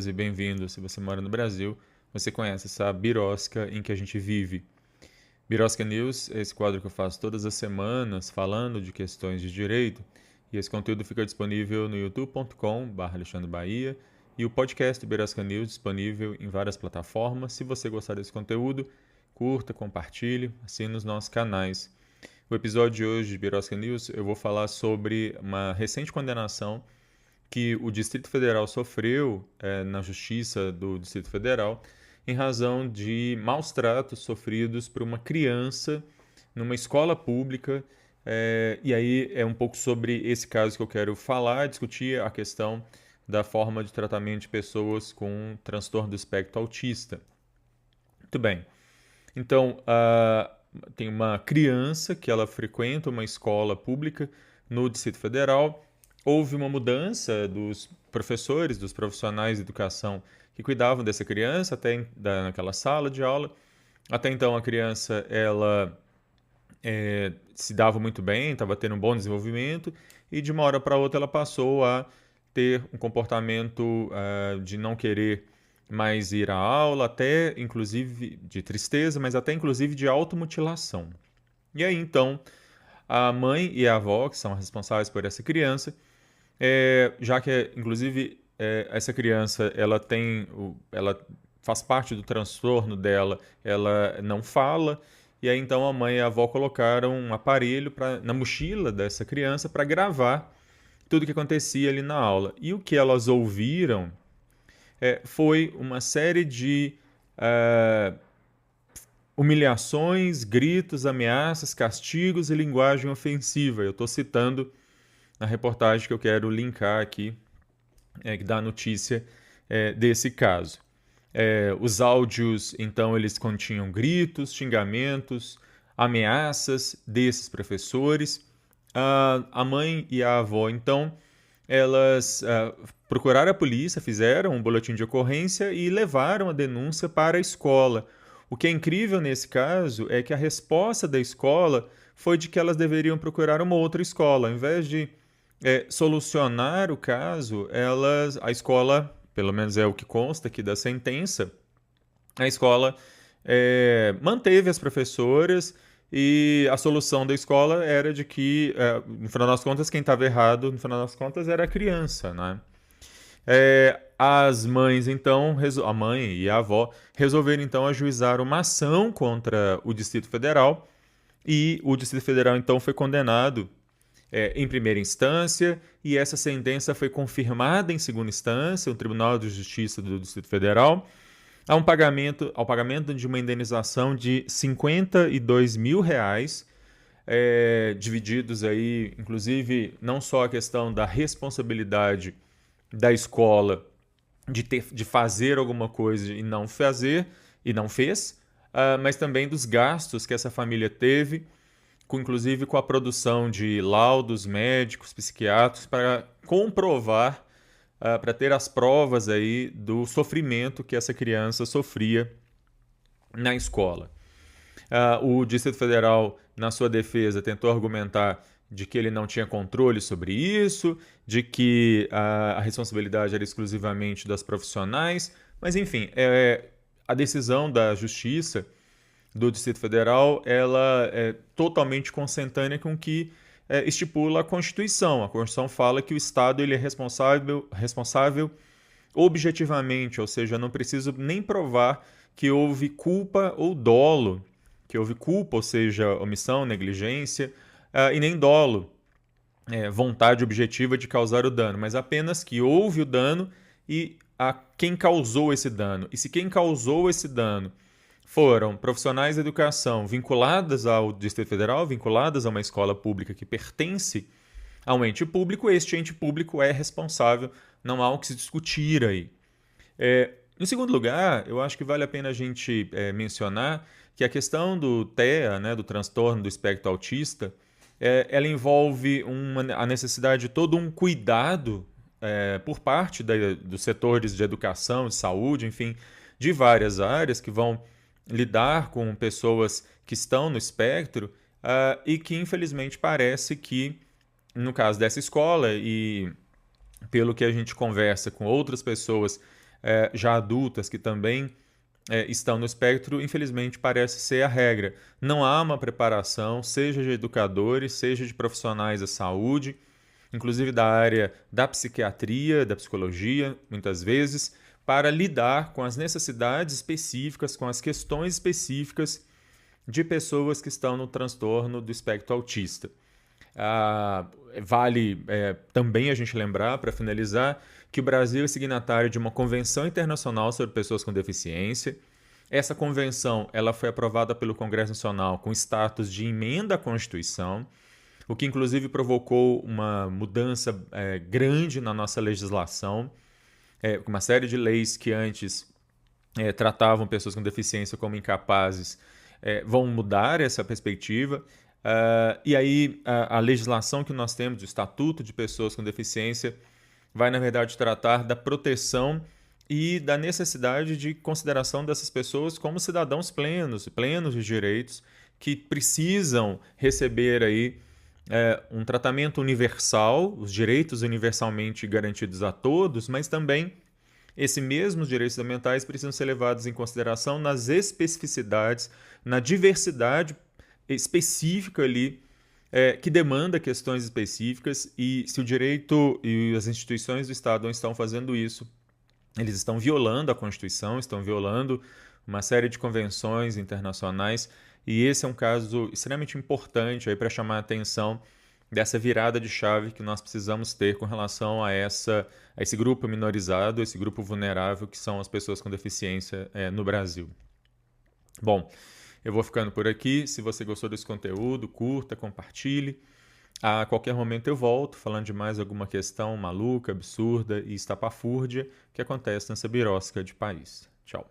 bem-vindas e bem-vindos. Se você mora no Brasil, você conhece essa birosca em que a gente vive. Birosca News é esse quadro que eu faço todas as semanas falando de questões de direito, e esse conteúdo fica disponível no youtube.com/Alexandre Bahia e o podcast Birosca News disponível em várias plataformas. Se você gostar desse conteúdo, curta, compartilhe, assine os nossos canais. O episódio de hoje de Birosca News eu vou falar sobre uma recente condenação que o Distrito Federal sofreu na Justiça do Distrito Federal em razão de maus tratos sofridos por uma criança numa escola pública. E aí é um pouco sobre esse caso que eu quero falar, discutir a questão da forma de tratamento de pessoas com transtorno do espectro autista. Muito bem. Então, tem uma criança que ela frequenta uma escola pública no Distrito Federal. Houve uma mudança dos professores, dos profissionais de educação que cuidavam dessa criança naquela sala de aula. Até então a criança ela se dava muito bem, estava tendo um bom desenvolvimento e de uma hora para outra ela passou a ter um comportamento de não querer mais ir à aula, até inclusive de tristeza, mas até inclusive de automutilação. E aí então a mãe e a avó, que são responsáveis por essa criança, já que inclusive essa criança ela faz parte do transtorno dela, ela não fala, e aí então a mãe e a avó colocaram um aparelho na mochila dessa criança para gravar tudo o que acontecia ali na aula. E o que elas ouviram foi uma série de humilhações, gritos, ameaças, castigos e linguagem ofensiva. Eu estou citando a reportagem que eu quero linkar aqui, que dá a notícia desse caso. Os áudios, então, eles continham gritos, xingamentos, ameaças desses professores. A mãe e a avó, então, elas procuraram a polícia, fizeram um boletim de ocorrência e levaram a denúncia para a escola. O que é incrível nesse caso é que a resposta da escola foi de que elas deveriam procurar uma outra escola. Ao invés de solucionar o caso, a escola, pelo menos é o que consta aqui da sentença, a escola manteve as professoras e a solução da escola era de que, no final das contas, quem estava errado, no final das contas, era a criança, né? As mães, então, a mãe e a avó, resolveram, então, ajuizar uma ação contra o Distrito Federal e o Distrito Federal, então, foi condenado em primeira instância, e essa sentença foi confirmada em segunda instância, o Tribunal de Justiça do Distrito Federal, ao pagamento de uma indenização de R$ 52 mil, divididos aí, inclusive, não só a questão da responsabilidade da escola de fazer alguma coisa e não fez, mas também dos gastos que essa família teve, inclusive com a produção de laudos médicos, psiquiátricos, para comprovar, para ter as provas aí do sofrimento que essa criança sofria na escola. O Distrito Federal, na sua defesa, tentou argumentar de que ele não tinha controle sobre isso, de que a responsabilidade era exclusivamente das profissionais, mas enfim, a decisão da Justiça do Distrito Federal ela é totalmente consentânea com o que estipula a Constituição. A Constituição fala que o Estado ele é responsável objetivamente, ou seja, não preciso nem provar que houve culpa ou dolo, que houve culpa, ou seja, omissão, negligência, e nem dolo, vontade objetiva de causar o dano, mas apenas que houve o dano e a quem causou esse dano. E se quem causou esse dano foram profissionais da educação vinculadas ao Distrito Federal, vinculadas a uma escola pública que pertence a um ente público, este ente público é responsável, não há o que se discutir aí. Em segundo lugar, eu acho que vale a pena a gente mencionar que a questão do TEA, né, do transtorno do espectro autista, ela envolve a necessidade de todo um cuidado por parte dos setores de educação, de saúde, enfim, de várias áreas que vão lidar com pessoas que estão no espectro e que, infelizmente, parece que, no caso dessa escola e pelo que a gente conversa com outras pessoas já adultas que também estão no espectro, infelizmente parece ser a regra. Não há uma preparação, seja de educadores, seja de profissionais da saúde, inclusive da área da psiquiatria, da psicologia, muitas vezes, para lidar com as necessidades específicas, com as questões específicas de pessoas que estão no transtorno do espectro autista. Vale também a gente lembrar, para finalizar, que o Brasil é signatário de uma convenção internacional sobre pessoas com deficiência. Essa convenção ela foi aprovada pelo Congresso Nacional com status de emenda à Constituição, o que inclusive provocou uma mudança grande na nossa legislação. Uma série de leis que antes tratavam pessoas com deficiência como incapazes vão mudar essa perspectiva. E aí a legislação que nós temos, o Estatuto de Pessoas com Deficiência, vai, na verdade, tratar da proteção e da necessidade de consideração dessas pessoas como cidadãos plenos de direitos, que precisam receber aí um tratamento universal, os direitos universalmente garantidos a todos, mas também esses mesmos direitos fundamentais precisam ser levados em consideração nas especificidades, na diversidade específica ali, que demanda questões específicas, e se o direito e as instituições do Estado não estão fazendo isso, eles estão violando a Constituição, estão violando uma série de convenções internacionais, e esse é um caso extremamente importante para chamar a atenção dessa virada de chave que nós precisamos ter com relação a esse grupo minorizado, esse grupo vulnerável que são as pessoas com deficiência no Brasil. Bom, eu vou ficando por aqui. Se você gostou desse conteúdo, curta, compartilhe. A qualquer momento eu volto falando de mais alguma questão maluca, absurda e estapafúrdia que acontece nessa birosca de país. Tchau.